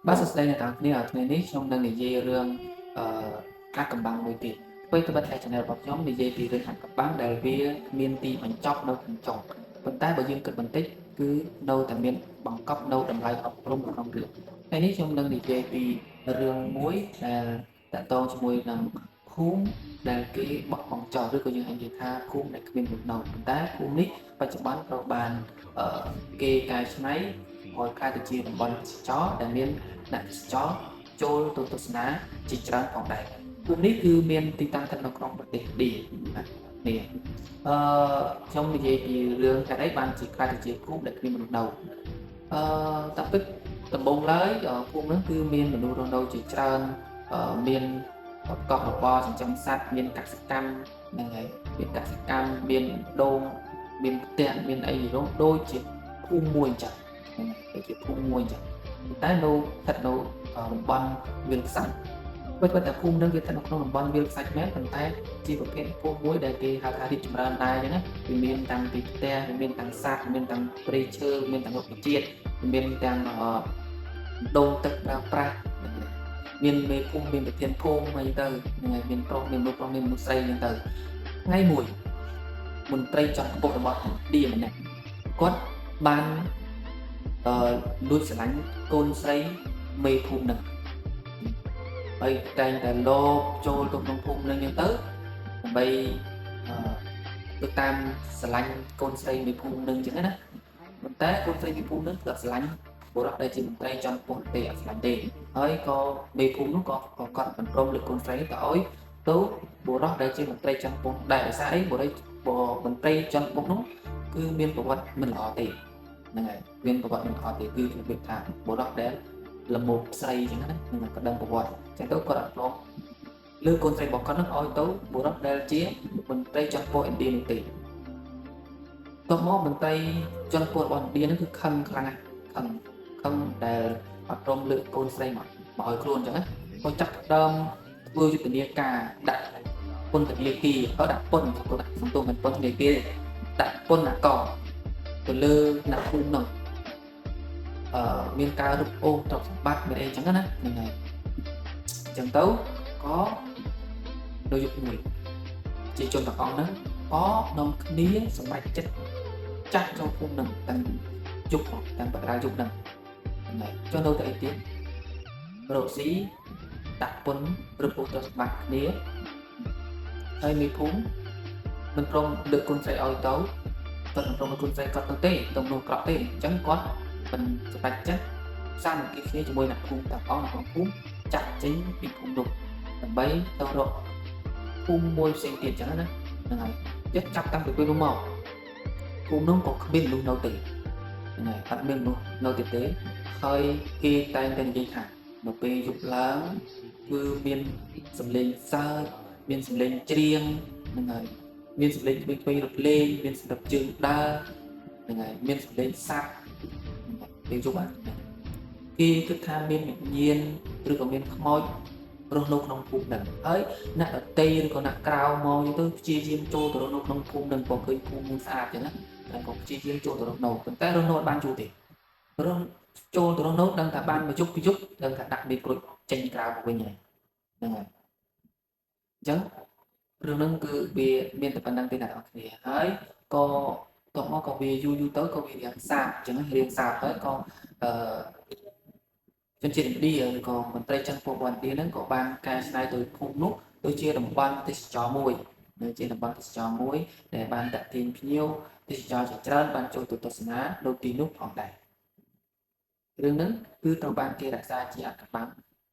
Bác sắp đây là thằng này ở này trong đang để dây rương các cầm băng mùi tiền với tôi bắt tay channel bọc nhóm để dây thì rương hạt cầm băng đại vía miên ti bánh chóc đâu thành chọn vận tải bởi dương cựcបន្តិចគឺនៅតែមានបង្កប់នៅតម្លៃអប់រំក្នុងរឿងថ្ងៃនេះខ្ញុំនឹងនិយាយពីរឿងមួយដែលតកតងជាមួយនឹងភូមិដែលគេបោះបង់ចោលឬក៏យើងអាចនិយាយថាភូមិដែលគ្មានបំណុលប៉ុន្តែភូមិនេះបច្ចុប្បន្នត្រូវបានគេកែច្នៃឲ្យក្លាយទៅជាតំបន់ទេសចរណ៍ដែលមានអ្នកទេសចរចូលទៅទស្សនាជាច្រើនផងដែរភូមិនេះគឺមានទីតាំងស្ថិតនៅក្នុងប្រទេសឌីនេះខ្ញុំនិយាយពីរឿងហេតុអីបានជាក្លាយទៅជាភូមិដែលគ្មានមនុស្សនៅតាពិតដំបូងឡើយភូមិនោះគឺមានមនុស្សរស់នៅជាច្រើនមានកោះរបរចិញ្ចឹមសត្វមានកសិកម្មហ្នឹងហើយមានកសិកម្មមានដូងមានផ្ទះមានអីដូចជាភូមិមួយអញ្ចឹងដូចជាភូមិមួយអញ្ចឹងតែនៅស្ថិតនៅតំបន់វាលខ្សាច់ពិតតែភូមិនឹងវាស្ថិតនៅក្នុងតំបន់វាលខ្សាច់មែនប៉ុន្តែជាប្រភេទភូមិមួយដែលគេហៅថារីកចម្រើនដែរអញ្ចឹងណាវាមានតាំងពីផ្ទះវាមានទាំងសត្វមានទាំងព្រៃឈើមានទាំងរុក្ខជាតិមានទាំងដូងទឹកប្រើប្រាស់មានមេភូមិមានប្រធានភូមិអីទៅហ្នឹងហើយមានប្រុសមានមនុស្សស្រីអញ្ចឹងទៅថ្ងៃមួយមន្ត្រីជាន់ខ្ពស់របស់ឌីម្នាក់គាត់បានលួចស្រឡាញ់កូនស្រីមេភូមិហ្នឹងហើយតែងតែលោបចូលទៅក្នុងភូមិហ្នឹងអញ្ចឹងទៅដើម្បីទៅតាមស្រឡាញ់កូនស្រីមេភូមិហ្នឹងអញ្ចឹងណាប៉ុន្តែកូនស្រីមេភូមិហ្នឹងគឺអត់ស្រឡាញ់បុរសដែលជាមន្ត្រីជាន់ខ្ពស់ទេអត់ស្រឡាញ់ទេហើយក៏មេភូមិនោះក៏គាត់មិនព្រមលើកកូនស្រីទៅឲ្យទៅបុរសដែលជាមន្ត្រីជាន់ខ្ពស់ដែរដោយសារអីមន្ត្រីជាន់ខ្ពស់នោះគឺមានប្រវត្តិមិនល្អទេហ្នឹងហើយមានប្រវត្តិមិនល្អទេគឺរបៀបថាបុរសដែលល្មមស្រីអញ្ចឹងណានឹងក៏ដឹងប្រវត្តិអញ្ចឹងទៅគាត់អត់ព្រមលើកូនស្រីរបស់គាត់នោះឲ្យទៅបុរសដែលជាមន្ត្រីជាន់ខ្ពស់ឥណ្ឌានោះទេតោះមកមន្ត្រីជាន់ខ្ពស់របស់ឥណ្ឌានោះគឺខឹងខ្លាំងណាស់ខឹងដែលអត់ព្រមលើកកូនស្រីមកឲ្យខ្លួនអញ្ចឹងណាគាត់ចាប់ដើមធ្វើយុទ្ធនាការដាក់ពន្ធនាគារដាក់ពន្ធសន្ទុះមិនពន្ធនាគារដាក់ពន្ធអាករទៅលើអ្នកភូមិនោះមានការរឹបអូសទ្រព្យសម្បត្តិមានអីអញ្ចឹងណាហ្នឹងហើយអញ្ចឹងទៅក៏នៅយុគមួយជាជនទាំងអង្គហ្នឹងក៏នាំគ្នាសម្រេចចិត្តចាក់ចូលភូមិហ្នឹងទាំងយុគទាំងបដិយុគហ្នឹងហ្នឹងហើយចុះនៅតែអីទៀតរកស៊ីដាក់ពន្ធរឹបអូសទ្រព្យសម្បត្តិគ្នាហើយមេភូមិមិនព្រមលើកកូនស្រីឲ្យទៅគាត់មិនព្រមឲ្យកូនស្រីគាត់ទៅទេទៅនោះក្រក់ទេអញ្ចឹងគាត់មិនសម្រេចចិត្តសាមគ្គីគ្នាជាមួយអ្នកភូមិទាំងអស់ក្នុងភូមិចាក់ចេញពីភូមិនោះដើម្បីទៅរកភូមិមួយផ្សេងទៀតអញ្ចឹងណាហ្នឹងហើយចិត្តចាប់តាំងពីពេលនោះមកភូមិនោះក៏គ្មានមនុស្សនៅទេហ្នឹងហើយអត់មានមនុស្សនៅទៀតទេហើយគេតែងតែនិយាយថានៅពេលយប់ឡើងគឺមានសំឡេងសើចមានសំឡេងច្រៀងហ្នឹងហើយមានសំឡេងក្មេងៗរត់លេងមានស្រាប់ជើងដើរហ្នឹងហើយមានសំឡេងសត្វពេលយប់ហ្នឹងគេគិតថាមានវិញ្ញាណឬក៏មានខ្មោចរស់នៅក្នុងភូមិហ្នឹងហើយអ្នកដតីឬក៏អ្នកក្រៅមកទៅព្យាយាមចូលទៅរស់នៅក្នុងភូមិហ្នឹងក៏ឃើញភូមិហ្នឹងស្អាតចឹងណាតែក៏ព្យាយាមចូលទៅរស់នៅប៉ុន្តែរស់នៅអត់បានយូរទេរស់ចូលទៅរស់នៅដឹងថាបានមួយយប់ពីរយប់ដឹងថាដាក់មេក្រូចចេញក្រៅមកវិញហើយហ្នឹងហើយអញ្ចឹងរឿងហ្នឹងគឺវាមានតែប៉ុណ្្នឹងទេអ្នកនរគ្នាហើយក៏តមកក៏វាយូរទៅក៏វារៀងសាបអញ្ចឹងរៀងសាបហើយក៏ជនជាតិឥណ្ឌាឬក៏មន្ត្រីចាន់ពួកឥណ្ឌាហ្នឹងក៏បានកែច្នៃទៅភូមិនោះដូចជាតំបន់ទេសចរមួយនៅជាតំបន់ទេសចរមួយដែលបានតាក់ទាញភ្ញៀវទេសចរជាច្រើនបានចូលទៅទស្សនានៅទីនោះផងដែររឿងហ្នឹងគឺត្រូវបានគេរក្សាជាអត្ថបទ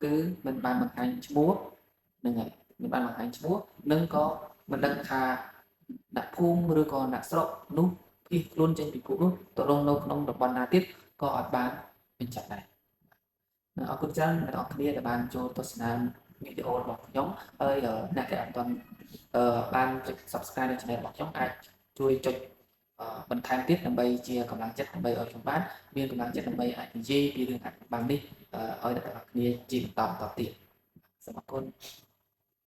គឺមិនបានបង្ហាញឈ្មោះហ្នឹងហើយមិនបានបង្ហាញឈ្មោះនិងក៏មិនដឹងថាអ្នកភូមិឬក៏អ្នកស្រុកនោះភៀសខ្លួនចេញពីភូមិនោះទៅរស់នៅក្នុងតំបន់ណាទៀតក៏អត់បានបញ្ជាក់ដែរអរគុណច្រើនអ្នកនរគ្នាដែលបានចូលទស្សនាវីដេអូរបស់ខ្ញុំហើយអ្នកដែលអត់ទាន់បានចុច Subscribe នៅ Channel របស់ខ្ញុំអាចជួយចុចបន្ថែមទៀតដើម្បីជាកម្លាំងចិត្តដើម្បីឲ្យខ្ញុំបានមានកម្លាំងចិត្តដើម្បីអាចនិយាយពីរឿងអាថ៌កំបាំងនេះឲ្យអ្នកនរគ្នាជាបន្តទៀតសូមអរគុណ